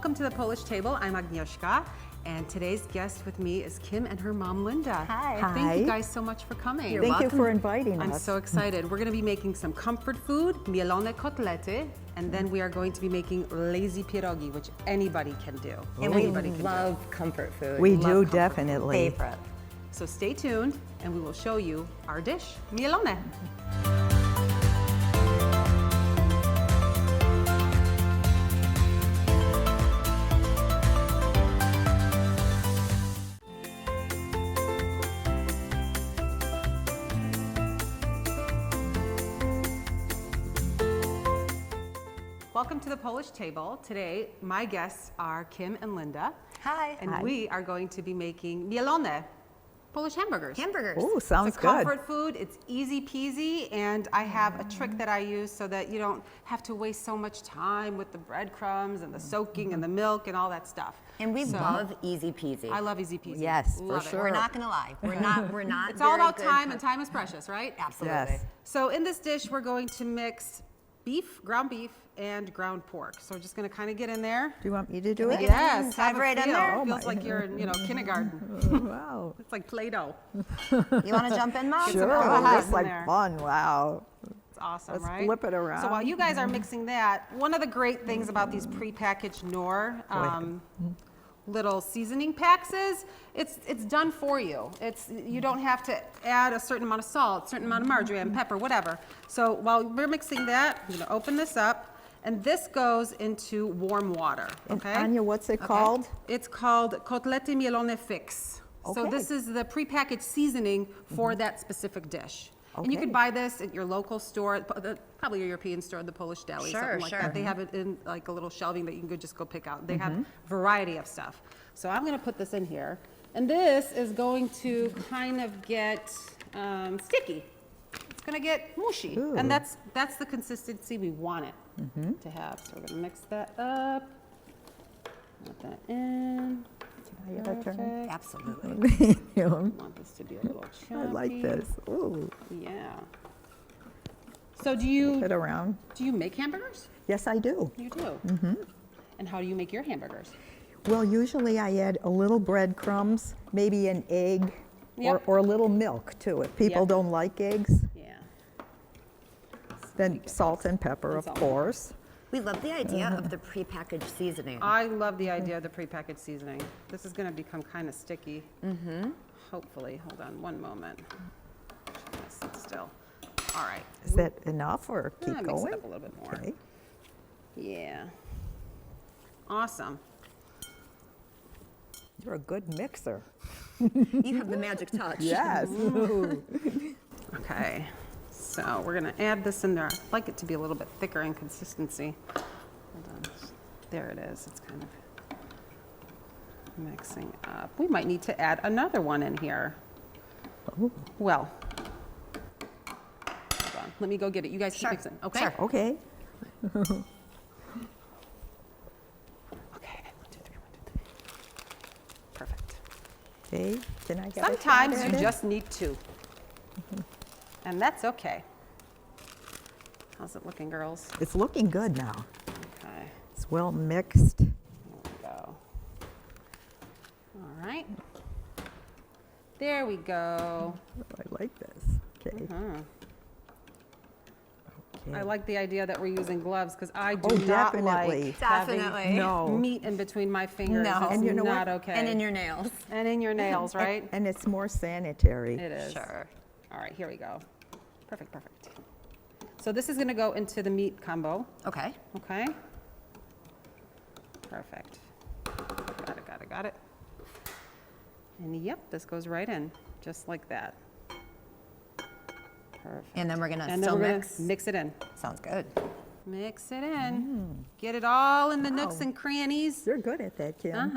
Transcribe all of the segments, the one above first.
Welcome to the Polish Table. I'm Agnieszka, and today's guest with me is Kim and her mom, Linda. Hi. Thank you guys so much for coming. Thank you for inviting us. I'm so excited. We're going to be making some comfort food, mielone kotlety, and then we are going to be making lazy pierogi, which anybody can do. And we love comfort food. We do, definitely. Favorite. So stay tuned, and we will show you our dish, mielone. Welcome to the Polish Table. Today, my guests are Kim and Linda. Hi. And Hi. we are going to be making mielone, Polish hamburgers. Hamburgers. Oh, sounds It's a good. comfort food, it's easy peasy, and I have a trick that I use so that you don't have to waste so much time with the breadcrumbs and the soaking and the milk and all that stuff. And we love easy peasy. I love easy peasy. Yes, for Love it. sure. We're not gonna lie. We're not. It's all very about good time, and cooks. time is precious, right? Absolutely. Yes. So in this dish, we're going to mix ground beef, and ground pork. So we're just gonna kind of get in there. Do you want me to do it? Yes, Dive have a right in feel. there? Oh Feels my. like you're in, kindergarten. Wow. It's like Play-Doh. You want to jump in, Mom? Sure. carbohydrates Looks in like there. fun. Wow. It's awesome, Let's right? flip it around. So while you guys are mixing that, one of the great things about these prepackaged Knorr little seasoning packs is it's done for you. You don't have to add a certain amount of salt, certain amount of margarine, pepper, whatever. So while we're mixing that, I'm gonna open this up, and this goes into warm water, And okay? Anya, what's it called? It's called Kotlety Mielone Fix. So Okay. this is the prepackaged seasoning for that specific dish. And you Okay. could buy this at your local store, probably your European store, the Polish deli, Sure, something like sure. that. They have it in like a little shelving that you can just go pick out. They have variety of stuff. So I'm gonna put this in here. And this is going to kind of get sticky. It's gonna get mushy. Ooh. And that's the consistency we want it to have. So we're gonna mix that up. Put that in. Can I get a turn? Perfect. Absolutely. You know, I want this to be a little choppy. I like this. Ooh. Yeah. So do Flip it you around. make hamburgers? Yes, I do. You do. And how do you make your hamburgers? Well, usually I add a little breadcrumbs, maybe an egg, Yep. or a little milk to it. People Yep. don't like eggs. Yeah. Then salt and pepper, And of salt. course. We love the idea of the prepackaged seasoning. I love the idea of the prepackaged seasoning. This is going to become kind of sticky. Hopefully. Hold on one moment. Just sit still. All right. Is that enough, or keep Mix going? it up a little bit more. Okay. Yeah. Awesome. You're a good mixer. You have the magic touch. Yes. Okay. So we're going to add this in there. I'd like it to be a little bit thicker in consistency. Hold on. There it is. It's kind of mixing up. We might need to add another one in here. Oh. Well, hold on. Let me go get it. You guys keep Sure. mixing. Okay? Sure. Okay. Okay. 1, 2, 3, 1, 2, 3. Perfect. Okay. Can I get a shot Sometimes at you it? just need two. And that's okay. How's it looking, girls? It's looking good now. Okay. It's well mixed. There we go. All right. There we go. I like this. Okay. I like the idea that we're using gloves because I do Oh, not definitely. like having Definitely. No. meat in between my fingers. No. It's And you know not what? okay. And in your nails. And in your nails, right? And it's more sanitary. It is. Sure. All right, here we go. Perfect, perfect. So this is going to go into the meat combo. Okay. Okay. Perfect. Got it, got it, got it. And yep, this goes right in, just like that. Perfect. And then we're gonna And still then we're mix. gonna mix it in. Sounds good. Mix it in. Get it all in the nooks and crannies. You're good at that, Kim.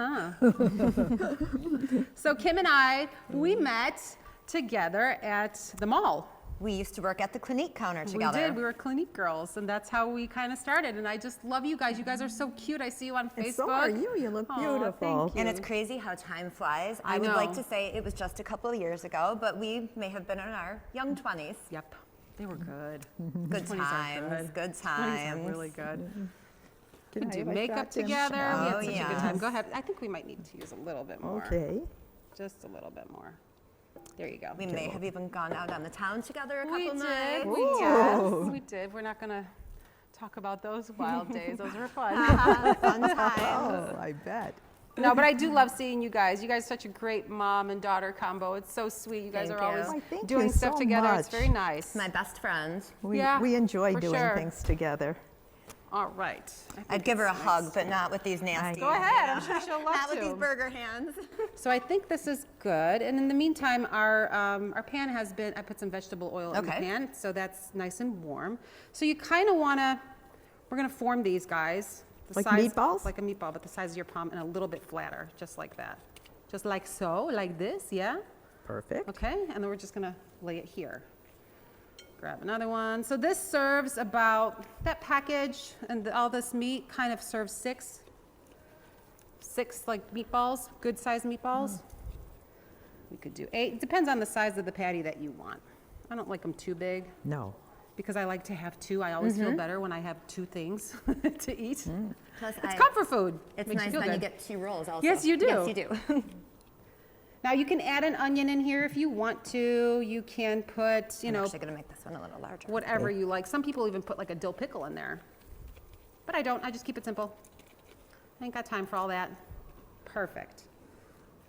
So Kim and I, we met together at the mall. We used to work at the Clinique counter together. We did. We were Clinique girls, and that's how we kind of started. And I just love you guys. You guys are so cute. I see you on Facebook. And so are you. You look Aw, beautiful. thank you. And it's crazy how time flies. I I would like know. to say it was just a couple of years ago, but we may have been in our young 20s. Yep, they were good. Good 20s are times, good 20s times. are really good. We Can I do have a makeup shot, Tim? together. We Oh, had such a good time. yes. Go ahead. I think we might need to use a little bit more. Okay. Just a little bit more. There you go. We may have even gone out on the town together a couple We nights. did. Yes, we did. We're not going to talk about those wild days. Those were fun. Fun time. Oh, I bet. No, but I do love seeing you guys. You guys are such a great mom and daughter combo. It's so sweet. You guys Thank are always you. Why, thank doing you stuff so together. It's much. very nice. My best friend. Yeah, We enjoy for doing sure. things together. All right. I think I'd give her a it's hug, nice. but not with these nasty. Go ahead. I'm sure she'll love Not with to. these burger hands. So I think this is good. And in the meantime, our pan has been, I put some vegetable oil in the Okay. pan, so that's nice and warm. So you kind of want to, we're going to form these guys. The Like meatballs? Like a meatball, but the size of your palm and a little bit flatter, just like that. Just like so, like this, yeah? Perfect. Okay, and then we're just going to lay it here. Grab another one. So this serves about, that package and all this meat kind of serves six like meatballs, good sized meatballs. We could do 8. It depends on the size of the patty that you want. I don't like them too big No. because I like to have 2. I always feel better when I have 2 things to eat. Plus, It's comfort food. It's Makes nice you feel when you good. get 2 rolls also. Yes, you do. Yes, you do. Now you can add an onion in here if you want to. You can put, you I'm know, actually going to make this one a little larger. whatever you like. Some people even put like a dill pickle in there. But I don't. I just keep it simple. I ain't got time for all that. Perfect.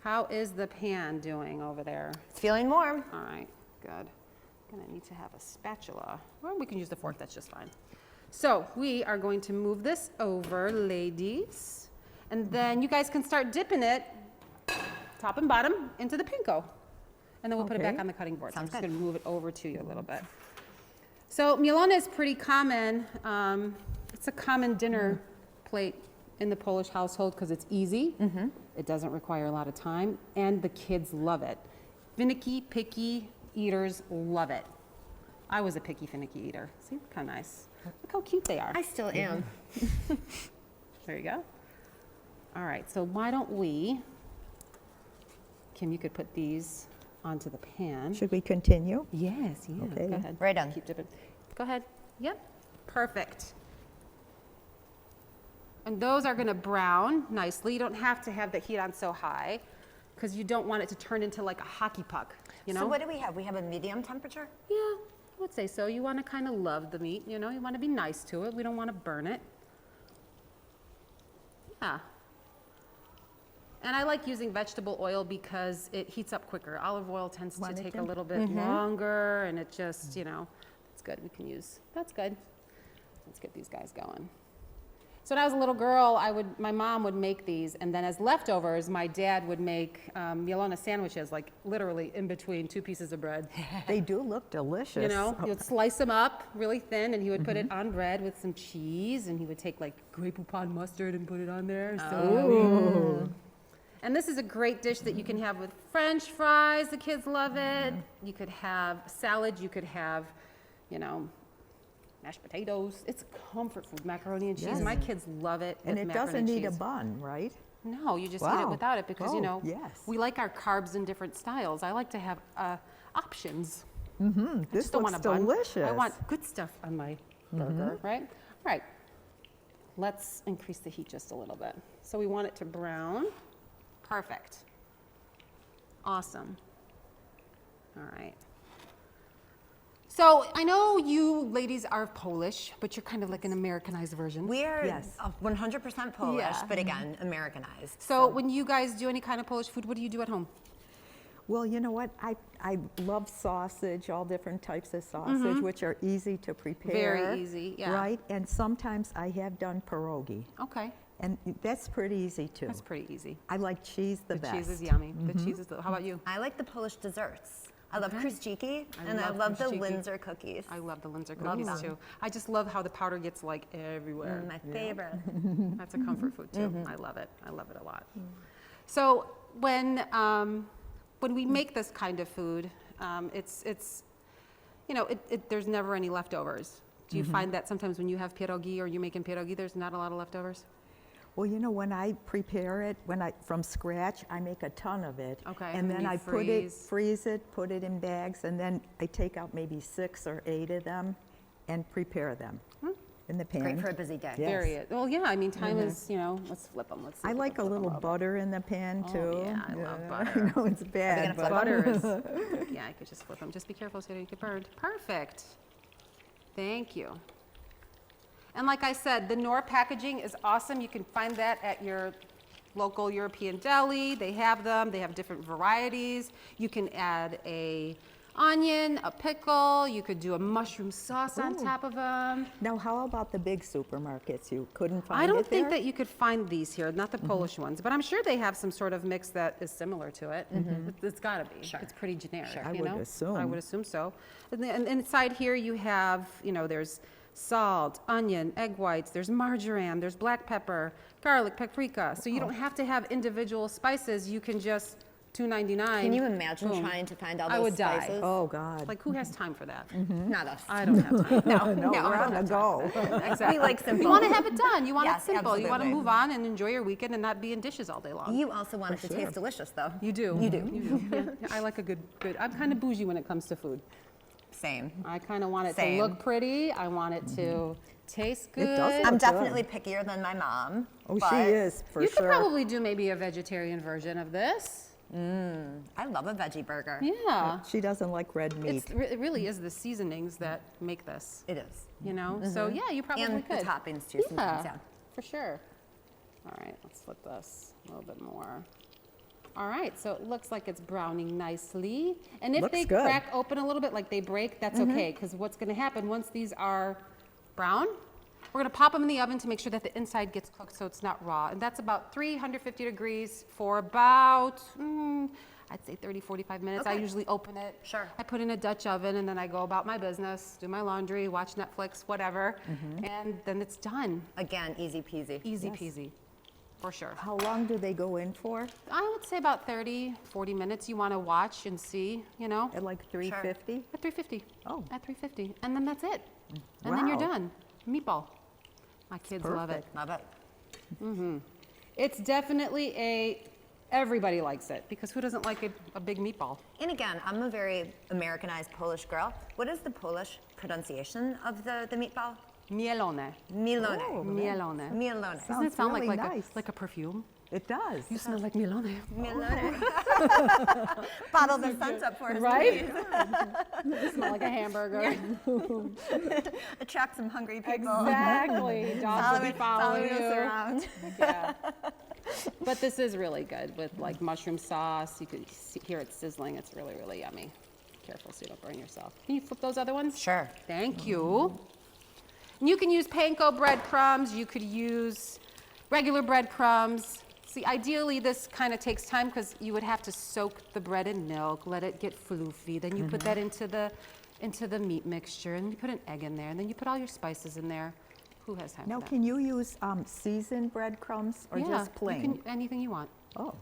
How is the pan doing over there? It's feeling warm. All right, good. Gonna need to have a spatula. Or we can use the fork, that's just fine. So we are going to move this over, ladies. And then you guys can start dipping it, top and bottom, into the panko. And then we'll put it back Okay. on the cutting board. So I'm Sounds just good. gonna move it over to you a little bit. So mielona is pretty common. It's a common dinner plate in the Polish household because it's easy. It doesn't require a lot of time, and the kids love it. Finicky, picky eaters love it. I was a picky, finicky eater. See, look how nice. Look how cute they are. I still am. There you go. All right, so why don't we, Kim, you could put these onto the pan. Should we continue? Yes, yeah, Okay. go ahead. Right on. Keep dipping. Go ahead. Yep, perfect. And those are gonna brown nicely. You don't have to have the heat on so high because you don't want it to turn into like a hockey puck, you know? So what do we have? We have a medium temperature? Yeah, I would say so. You want to kind of love the meat, you know? You want to be nice to it. We don't want to burn it. Yeah. And I like using vegetable oil because it heats up quicker. Olive oil tends to Want it, take a Tim? little bit longer, and it just, you know, it's good. We can use, that's good. Let's get these guys going. So when I was a little girl, my mom would make these, and then as leftovers, my dad would make mielona sandwiches, like literally in between 2 pieces of bread. They do look delicious. You know, he would slice them up really thin, and he would put it on bread with some cheese, and he would take like Grey Poupon mustard and put it on there. So and this is a great dish that you can have with French fries. The kids love it. You could have salad. You could have, you know, mashed potatoes. It's comfort food, macaroni and cheese. Yes. My kids love it. And with it macaroni doesn't and need a cheese. bun, right? No, you just eat it Wow. without it because, you Oh, know, yes. we like our carbs in different styles. I like to have options. This Just don't looks want a bun. delicious. I want good stuff on my burger, right? All right. Let's increase the heat just a little bit. So we want it to brown. Perfect. Awesome. All right. So I know you ladies are Polish, but you're kind of like an Americanized version. We are Yes. 100% Polish, Yeah. but again, Americanized. So when you guys do any kind of Polish food, what do you do at home? Well, you know what? I love sausage, all different types of sausage, which are easy to prepare. Very easy, yeah. Right? And sometimes I have done pierogi. Okay, And that's pretty easy too. that's pretty easy. I like cheese the best. Cheese is yummy. The cheese is how about you? I like the Polish desserts. I love krusciki, I and I love love the krusciki. Windsor cookies. I love the Linzer Love cookies them. too. I just love how the powder gets like everywhere. My favorite. That's a comfort food too. I love it. I love it a lot. So when we make this kind of food, it's you know there's never any leftovers. Do you find that sometimes when you have pierogi or you making pierogi, there's not a lot of leftovers? Well, you know, when I prepare it, from scratch, I make a ton of it. Okay, And and then you I freeze. freeze it, put it in bags, and then I take out maybe 6 or 8 of them and prepare them. in the pan. Great for a busy day. Yes. Very. Well, yeah. I mean, time is, you know. Let's flip them. Let's see I if we like a can flip 'em little over. butter in the pan too. Oh, yeah, I love I butter. know it's bad, flip but Butter is. Yeah, I could just flip them. Just be careful so you don't get burned. Perfect. Thank you. And like I said, the Knorr packaging is awesome. You can find that at your local European deli. They have them. They have different varieties. You can add a onion, a pickle. You could do a mushroom sauce on Ooh. top of them. Now, how about the big supermarkets? You couldn't find I don't it think there? that you could find these here, not the Polish ones, but I'm sure they have some sort of mix that is similar to it. It's got to be. Sure. It's pretty generic. Sure. I you would know? assume. I would assume so. And inside here you have, you know, there's salt, onion, egg whites, there's marjoram, there's black pepper, garlic, paprika. So you don't have to have individual spices. You can just $2.99. Can you imagine boom. trying to find all I those would die. spices? Oh, God. Like, who has time for that? Not us. I don't have time. No, no, we're on the go. Exactly. We like simple. You want to have it done. You want Yes, it simple. You want to absolutely. move on and enjoy your weekend and not be in dishes all day long. You also want it to sure. taste delicious, though. You do. You do. You do. Yeah, I like a good. I'm kind of bougie when it comes to food. Same. I kind of want it Same. to look pretty. I want it to taste good. does look I'm good. definitely pickier than my mom. Oh, she but is, for You sure. could probably do maybe a vegetarian version of this. I love a veggie burger. Yeah. She doesn't like red meat. It really is the seasonings that make this. It is. You know. So yeah, you probably And could. the toppings, too, sometimes, yeah. For sure. All right, let's flip this a little bit more. All right, so it looks like it's browning nicely. And if Looks they good. crack open a little bit, like they break, that's okay, because what's gonna happen once these are brown, we're gonna pop them in the oven to make sure that the inside gets cooked so it's not raw. And that's about 350 degrees for about, I'd say 30, 45 minutes. I Okay. usually open it. Sure. I put in a Dutch oven and then I go about my business, do my laundry, watch Netflix, whatever, and then it's done. Again, easy peasy. Easy peasy, for sure. How long do they go in for? I would say about 30, 40 minutes you want to watch and see, you know, At like 350? at 350. Oh. At 350. And then that's it. And then you're Wow. done. Meatball. My kids love it. perfect. Love it. It's definitely everybody likes it because who doesn't like a big meatball? And again, I'm a very Americanized Polish girl. What is the Polish pronunciation of the meatball? Mielone. Milone. Oh, Mielone. Milone. Doesn't Sounds it sound really like nice. like a perfume? It does. You smell like mielone. Milone. Bottle the scent up for us, Right? please. You smell like a hamburger. Attract some hungry people. Exactly. Dogs will be following us you. around. Yeah. But this is really good with like mushroom sauce. You can hear it sizzling. It's really, really yummy. Careful so you don't burn yourself. Can you flip those other ones? Sure. Thank you. And you can use panko breadcrumbs. You could use regular breadcrumbs. See, ideally this kind of takes time because you would have to soak the bread in milk, let it get floofy. Then you put that into the meat mixture, and you put an egg in there, and then you put all your spices in there. Who has time Now, for that? can you use seasoned breadcrumbs or just plain? You can, anything you want. Oh,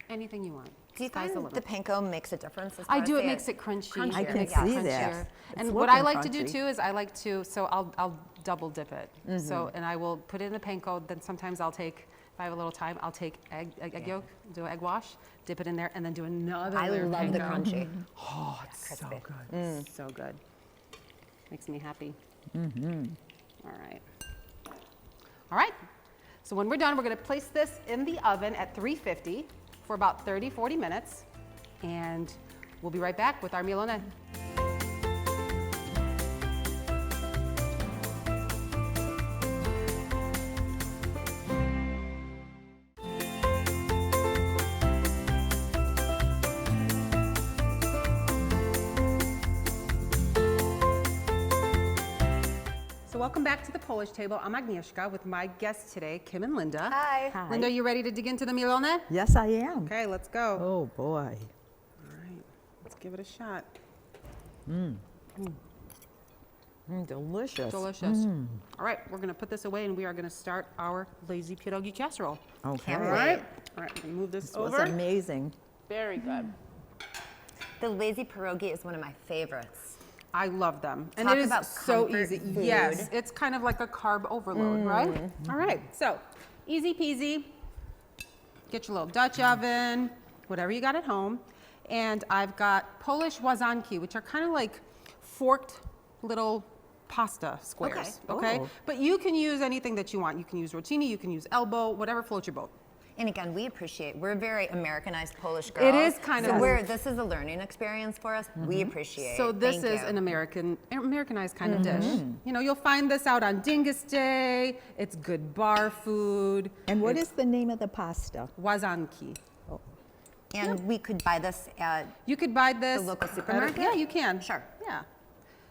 Anything you want. Do you Sky's find limit. the panko makes a difference? As I far do. as It makes it crunchy. crunchier. I can It makes see it that. crunchier. It's And what I looking like to do crunchy. too is I like to, so I'll double dip it. So, and I will put it in the panko. Then sometimes I'll take, if I have a little time, I'll take egg yolk, do an egg wash, dip it in there, and then do another I layer of love the panko. crunchy. Oh, it's so crispy. good. So good. Makes me happy. All right. All right. So when we're done, we're going to place this in the oven at 350 for about 30, 40 minutes. And we'll be right back with our mielone. So welcome back to the Polish table. I'm Agnieszka with my guests today, Kim and Linda. Hi. Hi. Linda, you ready to dig into the mielone? Yes, I am. Okay, let's go. Oh, boy. All right, let's give it a shot. Delicious. Delicious. All right, we're gonna put this away and we are gonna start our lazy pierogi casserole. Okay. All right, I'm gonna move this This was over. amazing. Very good. The lazy pierogi is one of my favorites. I love them. And Talk it is about so comfort easy. food. Yes, it's kind of like a carb overload, right? All right, so easy peasy. Get your little Dutch oven, whatever you got at home. And I've got Polish wazanki, which are kind of like forked little pasta squares, Okay. okay? Oh. But you can use anything that you want. You can use rotini, you can use elbow, whatever floats your boat. And again, we're very Americanized Polish girls. It is kind so of. this is a learning experience for us. We appreciate. So this Thank is you. an Americanized kind of dish. You know, you'll find this out on Dingus Day. It's good bar food. And what is the name of the pasta? Wazanki. And we could buy this at You could buy this. the local at- supermarket? Yeah, you can. Sure. Yeah.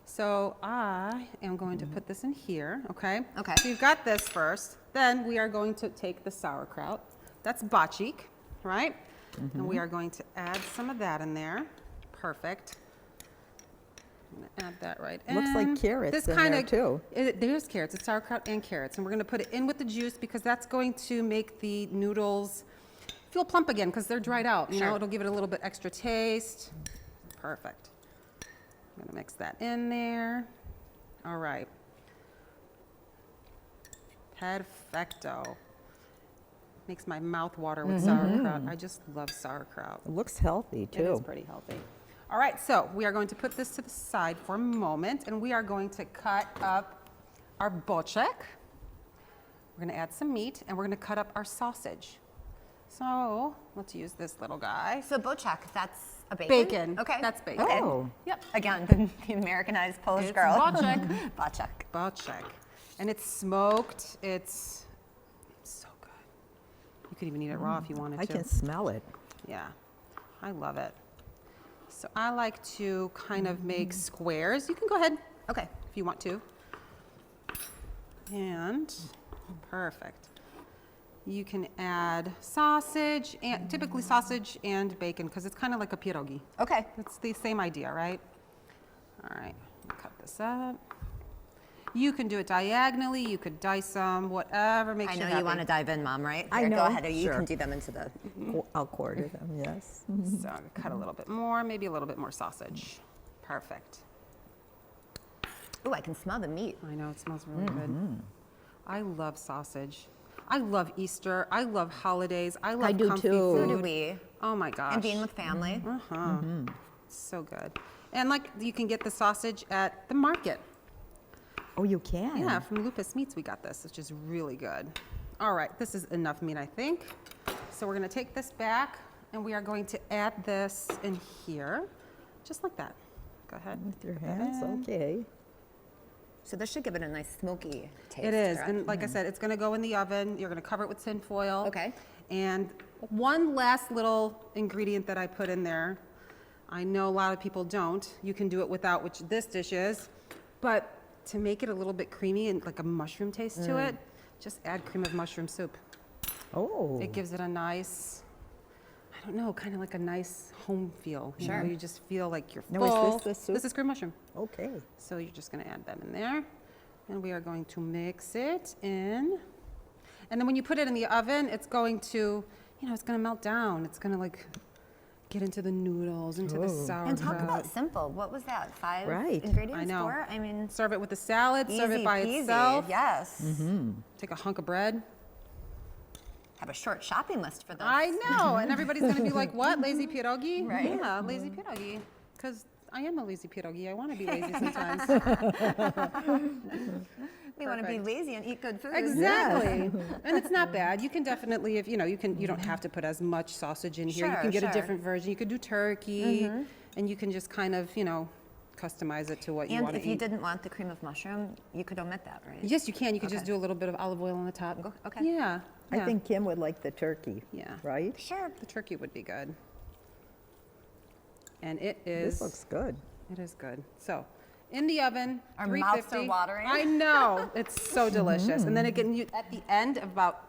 So I am going to put this in here, okay? Okay. So you've got this first. Then we are going to take the sauerkraut. That's bacik, right? And we are going to add some of that in there. Perfect. I'm gonna add that right in. Looks like carrots This in kinda- there, too. There's carrots. It's sauerkraut and carrots. And we're gonna put it in with the juice because that's going to make the noodles feel plump again because they're dried out. You know, Sure. it'll give it a little bit extra taste. Perfect. I'm gonna mix that in there. All right. Perfecto. Makes my mouth water with sauerkraut. I just love sauerkraut. It looks healthy, It is too. pretty healthy. All right, so we are going to put this to the side for a moment, and we are going to cut up our boczek. We're gonna add some meat, and we're gonna cut up our sausage. So let's use this little guy. So boczek, that's a bacon? Bacon. Okay. That's bacon. Okay. Oh. Yep. Again, the Americanized Polish It's girl. boczek. Boczek. Boczek. And it's smoked. It's so good. You could even eat it raw if you wanted I to. can smell it. Yeah, I love it. So I like to kind of make squares. You can go ahead Okay. if you want to. And perfect. You can add sausage, and typically sausage and bacon because it's kind of like a pierogi. Okay. It's the same idea, right? All right, cut this up. You can do it diagonally. You could dice them, whatever makes I you know happy. you want to dive in, Mom, right? I Here, know, Go ahead. You sure. can do them into the. I'll quarter them, yes. So I'm gonna cut a little bit more, maybe a little bit more sausage. Perfect. Ooh, I can smell the meat. I know, it smells really good. I love sausage. I love Easter. I love holidays. I love do comfy too. food. So do we. Oh my gosh. And being with family. So good. And like you can get the sausage at the market. Oh, you can? Yeah, from Lupus Meats we got this, which is really good. All right, this is enough meat, I think. So we're gonna take this back and we are going to add this in here, just like that. Go ahead. With your put that hands, in. okay. So this should give it a nice smoky taste. It is, right? and like I said, it's gonna go in the oven. You're gonna cover it with tin foil. Okay. And one last little ingredient that I put in there, I know a lot of people don't. You can do it without, which this dish is, but to make it a little bit creamy and like a mushroom taste to it, just add cream of mushroom soup. Oh. It gives it a nice, I don't know, kind of like a nice home feel. You know, Sure. you just feel like you're Now, is full. this the soup? This is cream mushroom. Okay. So you're just gonna add that in there. And we are going to mix it in. And then when you put it in the oven, it's going to, you know, it's gonna melt down. It's gonna like get into the noodles, into the Oh. sauerkraut. And talk about simple. What was that? 5 Right. ingredients? I know. 4? I mean, Serve it with a salad, serve easy it by peasy. itself. Yes. Take a hunk of bread. Have a short shopping list for this. I know, and everybody's gonna be like, what, lazy pierogi? Right. Yeah, lazy pierogi. Because I am a lazy pierogi. I wanna be lazy sometimes. We want to be Perfect. lazy and eat good food. Exactly. And it's not bad. You can definitely, if you know, you don't have to put as much sausage in here. You Sure, can get a sure. different version. You could do turkey, and you can just kind of, you know, customize it to what you And want to if you eat. didn't want the cream of mushroom, you could omit that, right? Yes, you can. You could just Okay. do a little bit of olive oil on the top. Okay. Yeah. I yeah. think Kim would like the turkey. Yeah. Right? Sure. The turkey would be good. And it is. This looks good. It is good. So, in the oven, Our mouths 350. are watering. I know. It's so delicious. And then again, at the end of about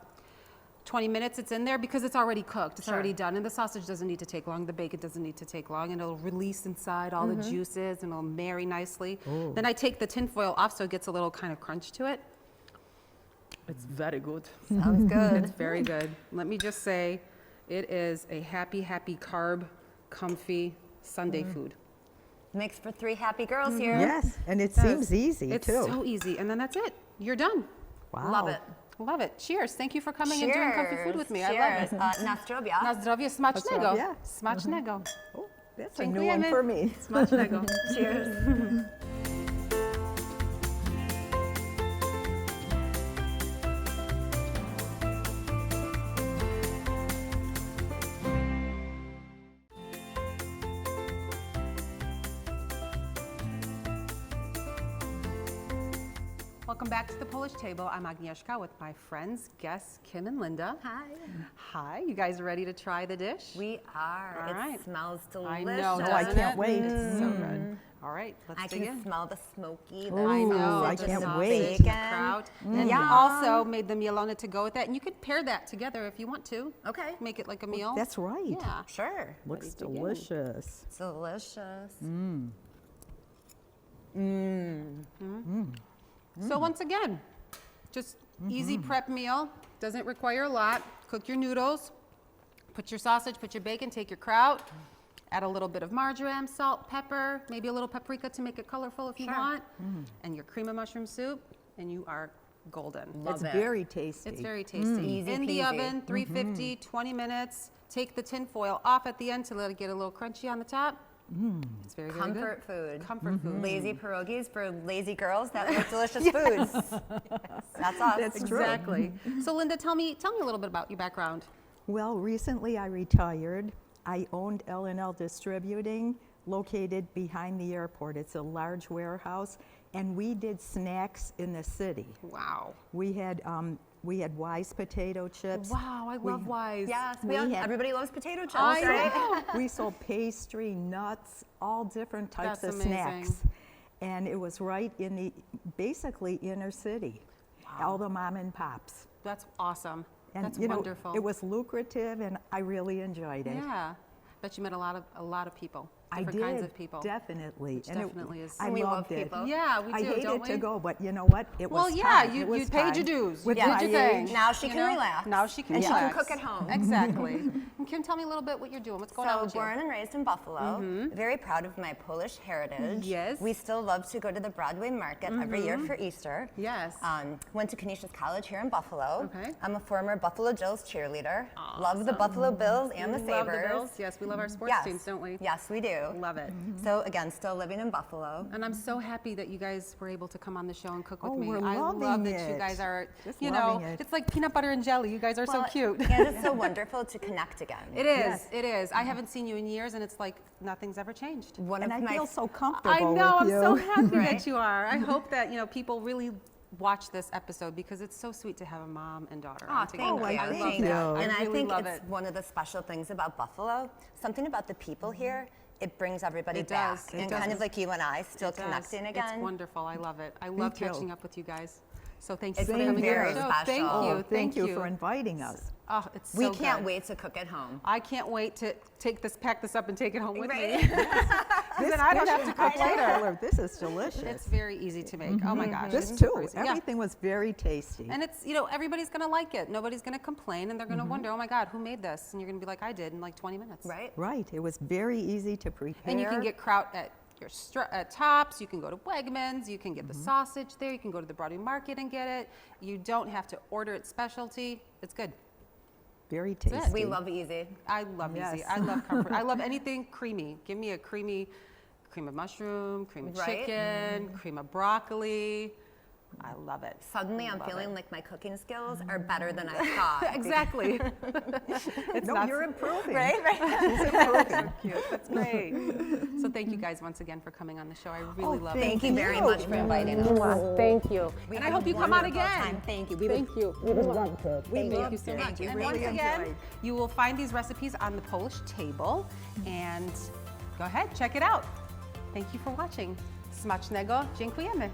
20 minutes, it's in there because it's already cooked. It's Sure. already done. And the sausage doesn't need to take long. The bacon doesn't need to take long. And it'll release inside all the juices and it'll marry nicely. Then I take the tin foil off so it gets a little kind of crunch to it. It's very good. Sounds good. It's very good. Let me just say, it is a happy, happy carb, comfy Sunday food. Makes for 3 happy girls here. Yes, and it does. seems easy, It's too. so easy. And then that's it. You're done. Wow. Love it. Love it. Cheers. Thank you for coming and doing comfy food with me. I love Cheers. it. Na zdrowie. Na zdrowie, smacznego. Zdrowie. Smacznego. Oh, that's a new Dziękujemy. one for me. Smacznego. Cheers. Welcome back to the Polish Table. I'm Agnieszka with my friends, guests, Kim and Linda. Hi. Hi, you guys ready to try the dish? We are. All right. It smells I delicious. know, Oh, I doesn't can't it? wait. It's so good. All right, let's I dig can in. smell the smoky. The I know, I the can't sausage, wait. the kraut. And Yum. we also made the mielone to go with that, and you could pair that together if you want to. Okay. Make it like a meal. That's right. Yeah. Sure. Looks Ready to begin. delicious. It's delicious. So once again, just easy prep meal. Doesn't require a lot. Cook your noodles, put your sausage, put your bacon, take your kraut, add a little bit of marjoram, salt, pepper, maybe a little paprika to make it colorful if you Sure. want, and your cream of mushroom soup, and you are golden. Love It's it. very tasty. It's very tasty. Easy In the peasy. oven, 350, 20 minutes. Take the tin foil off at the end to let it get a little crunchy on the top. It's very, very Comfort good. food. Comfort food. Lazy pierogies for lazy girls that make delicious foods. That's us. That's true. Exactly. So Linda, tell me a little bit about your background. Well, recently I retired. I owned L&L Distributing, located behind the airport. It's a large warehouse, and we did snacks in the city. Wow. We had Wise potato chips. Wow, I love Wise. Yes, We had- everybody loves potato chips, I right? know. We sold pastry, nuts, all different types That's of amazing. snacks. And it was right in the, basically inner city. All the mom and pops. That's awesome. And That's you know, wonderful. it was lucrative and I really enjoyed it. Yeah. Bet you met a lot of people. I Different did, kinds of people. definitely. Which definitely is- I And we love loved it. people. Yeah, we do, I hated don't to we? go, but you know what? It Well, was yeah, time. It you was paid your time. dues. With You my did your thing. age. Now she You can know? relax. Now she can And she can relax. cook at home. Exactly. And Kim, tell me a little bit what you're doing. What's going on So with you? born and raised in Buffalo, very proud of my Polish heritage. Yes. We still love to go to the Broadway market every year for Easter. Yes. Went to Canisius College here in Buffalo. Okay. I'm a former Buffalo Bills cheerleader. Love the Buffalo Bills and the We Sabres. love the Bills. Yes, we love our sports Yes. teams, don't we? Yes, we do. Love it. So again, still living in Buffalo. And I'm so happy that you guys were able to come on the show and cook with Oh, me. we're I love loving that you it. guys are, Just you know, loving it. it's like peanut butter and jelly. You guys are so Well, cute. And it's so wonderful to connect again. It is. Yes. It is. I haven't seen you in years, and it's like nothing's ever changed. One And of I my feel so comfortable I know. I'm with you. so happy Right. that you are. I hope that people really watch this episode because it's so sweet to have a mom and daughter on together. Thank Oh, you. I love Thank that. And I I really think love it's it. one of the special things about Buffalo. Something about the people here. It brings everybody It back. does. It And does. kind of like you and I, still It does. connecting again. It's wonderful. I love it. I love too. catching up with you guys. So thank you It's for been coming very on the show. special. Thank you. Oh, thank you for inviting us. Oh, it's so We can't good. wait to cook at home. I can't wait to pack this up and take it home with Right. me. Then I don't have to cook later. Caterpillar, this is delicious. It's very easy to make. Oh my gosh. This it's so too. crazy. Yeah. Everything was very tasty. And it's, everybody's going to like it. Nobody's going to complain, and they're going to wonder, oh my God, who made this? And you're going to be like, I did in like 20 minutes. Right? Right. It was very easy to prepare. And you can get kraut at your Tops. You can go to Wegmans. You can get the sausage there. You can go to the Broadway Market and get it. You don't have to order it specialty. It's good. very it. tasty. We love easy. I love easy. Yes. I love comfort. I love anything creamy. Give me a cream of mushroom, cream of Right? chicken, cream of broccoli. I love it. Suddenly I'm Love feeling it. like my cooking skills are better than I thought. Exactly. It's No, not you're improving. Right? cute. That's great. So thank you guys once again for coming on the show. I really love it. Thank you very much for inviting us. Thank you. We And I had a hope you come on wonderful again. time. Thank you. Thank you. We would love to. Thank Thank you. you so Thank much. you. And Really once again, enjoyed. you will find these recipes on the Polish table. And go ahead, check it out. Thank you for watching. Smacznego. Dziękujemy.